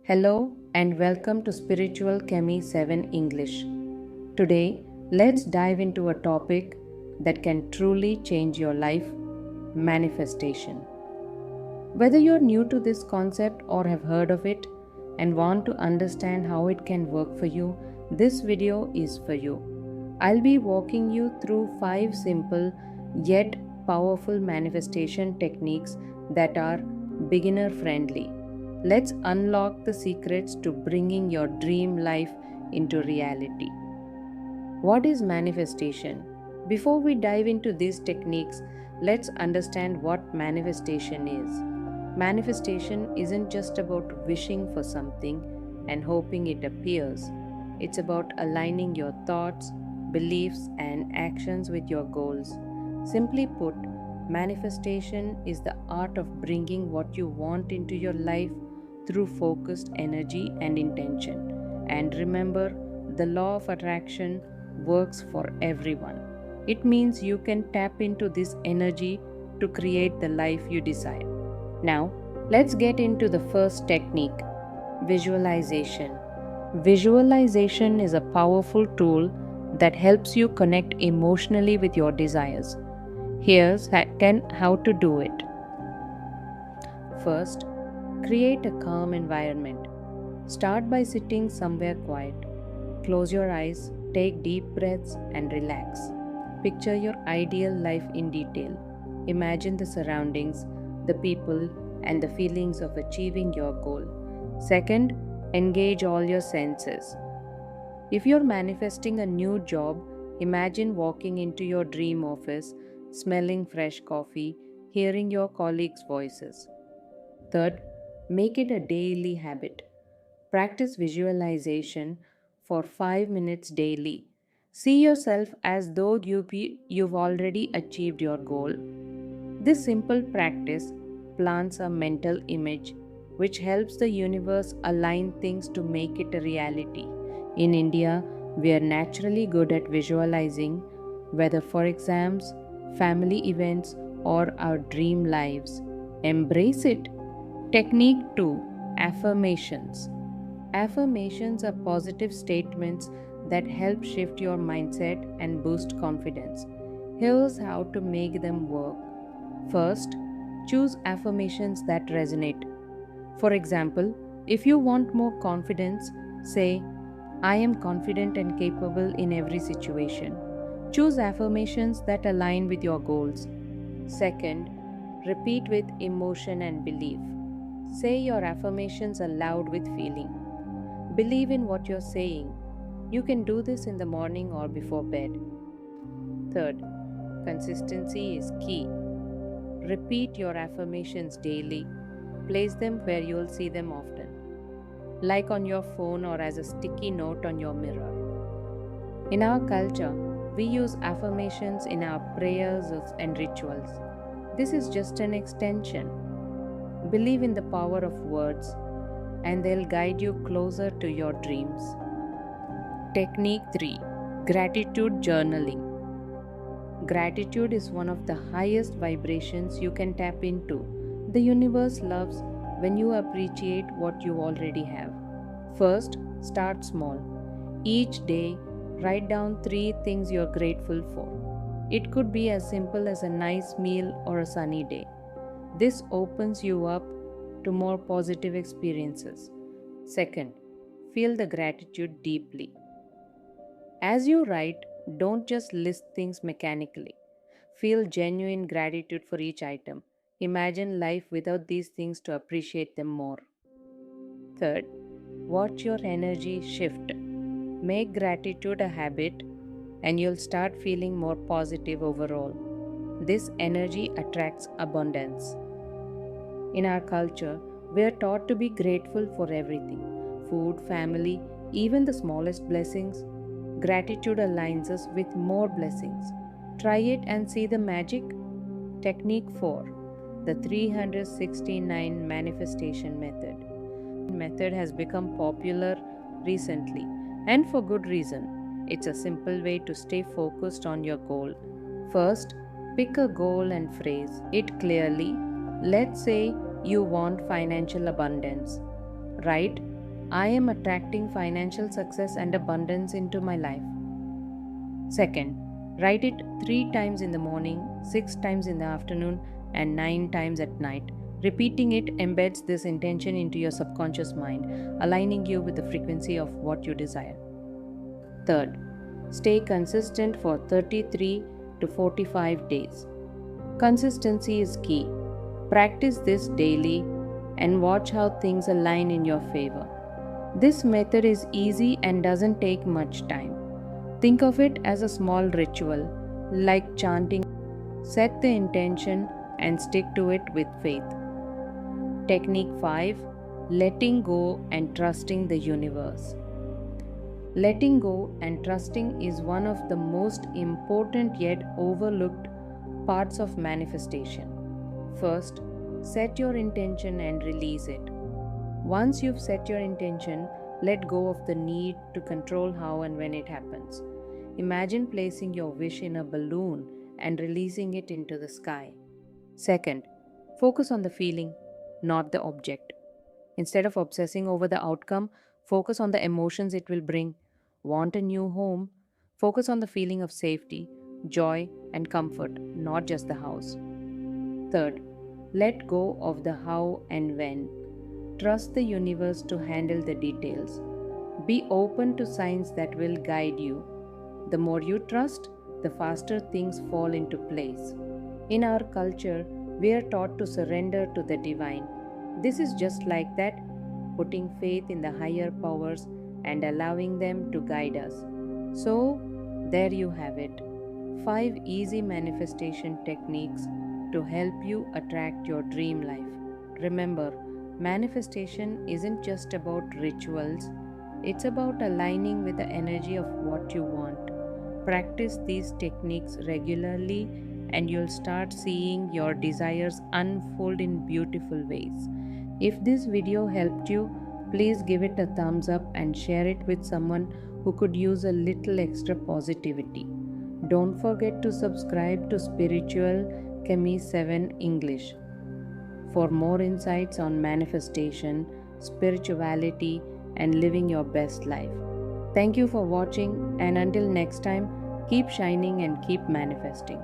Hello and welcome to Spiritual Chemi 7 English. Today, let's dive into a topic that can truly change your life: manifestation. Whether you're new to this concept or have heard of it and want to understand how it can work for you, this video is for you. I'll be walking you through 5 simple yet powerful manifestation techniques that are beginner friendly. Let's unlock the secrets to bringing your dream life into reality. What is manifestation? Before we dive into these techniques, let's understand what manifestation is. Manifestation isn't just about wishing for something and hoping it appears. It's about aligning your thoughts, beliefs, and actions with your goals. Simply put, manifestation is the art of bringing what you want into your life through focused energy and intention. And remember, the law of attraction works for everyone. It means you can tap into this energy to create the life you desire. Now, let's get into the first technique: visualization. Visualization is a powerful tool that helps you connect emotionally with your desires. Here's how to do it. First, create a calm environment. Start by sitting somewhere quiet. Close your eyes, take deep breaths, and relax. Picture your ideal life in detail. Imagine the surroundings, the people, and the feelings of achieving your goal. Second, engage all your senses. If you're manifesting a new job, imagine walking into your dream office, smelling fresh coffee, hearing your colleagues' voices. Third, make it a daily habit. Practice visualization for 5 minutes daily. See yourself as though you've already achieved your goal. This simple practice plants a mental image which helps the universe align things to make it a reality. In India, we are naturally good at visualizing, whether for exams, family events, or our dream lives. Embrace it. Technique 2: Affirmations. Affirmations are positive statements that help shift your mindset and boost confidence. Here's how to make them work. First, choose affirmations that resonate. For example, if you want more confidence, say, I am confident and capable in every situation. Choose affirmations that align with your goals. Second, repeat with emotion and belief. Say your affirmations aloud with feeling. Believe in what you're saying. You can do this in the morning or before bed. Third, consistency is key. Repeat your affirmations daily. Place them where you'll see them often, like on your phone or as a sticky note on your mirror. In our culture, we use affirmations in our prayers and rituals. This is just an extension. Believe in the power of words, and they'll guide you closer to your dreams. Technique 3: Gratitude journaling. Gratitude is one of the highest vibrations you can tap into. The universe loves when you appreciate what you already have. First, start small. Each day, write down 3 things you're grateful for. It could be as simple as a nice meal or a sunny day. This opens you up to more positive experiences. Second, feel the gratitude deeply. As you write, don't just list things mechanically. Feel genuine gratitude for each item. Imagine life without these things to appreciate them more. Third, watch your energy shift. Make gratitude a habit, and you'll start feeling more positive overall. This energy attracts abundance. In our culture, we are taught to be grateful for everything: food, family, even the smallest blessings. Gratitude aligns us with more blessings. Try it and see the magic. Technique 4: The 369 Manifestation Method. Method has become popular recently, and for good reason. It's a simple way to stay focused on your goal. First, pick a goal and phrase it clearly. Let's say you want financial abundance. Write, I am attracting financial success and abundance into my life. Second, write it 3 times in the morning, 6 times in the afternoon, and 9 times at night. Repeating it embeds this intention into your subconscious mind, aligning you with the frequency of what you desire. Third, stay consistent for 33 to 45 days. Consistency is key. Practice this daily and watch how things align in your favor. This method is easy and doesn't take much time. Think of it as a small ritual, like chanting. Set the intention and stick to it with faith. Technique 5, letting go and trusting the universe. Letting go and trusting is one of the most important yet overlooked parts of manifestation. First, set your intention and release it. Once you've set your intention, let go of the need to control how and when it happens. Imagine placing your wish in a balloon and releasing it into the sky. Second, focus on the feeling, not the object. Instead of obsessing over the outcome, focus on the emotions it will bring. Want a new home? Focus on the feeling of safety, joy, and comfort, not just the house. Third, let go of the how and when. Trust the universe to handle the details. Be open to signs that will guide you. The more you trust, the faster things fall into place. In our culture, we are taught to surrender to the divine. This is just like that, putting faith in the higher powers and allowing them to guide us. So, there you have it, 5 easy manifestation techniques to help you attract your dream life. Remember, manifestation isn't just about rituals, it's about aligning with the energy of what you want. Practice these techniques regularly and you'll start seeing your desires unfold in beautiful ways. If this video helped you, please give it a thumbs up and share it with someone who could use a little extra positivity. Don't forget to subscribe to Spiritual Chemie 7 English for more insights on manifestation, spirituality, and living your best life. Thank you for watching, and until next time, keep shining and keep manifesting.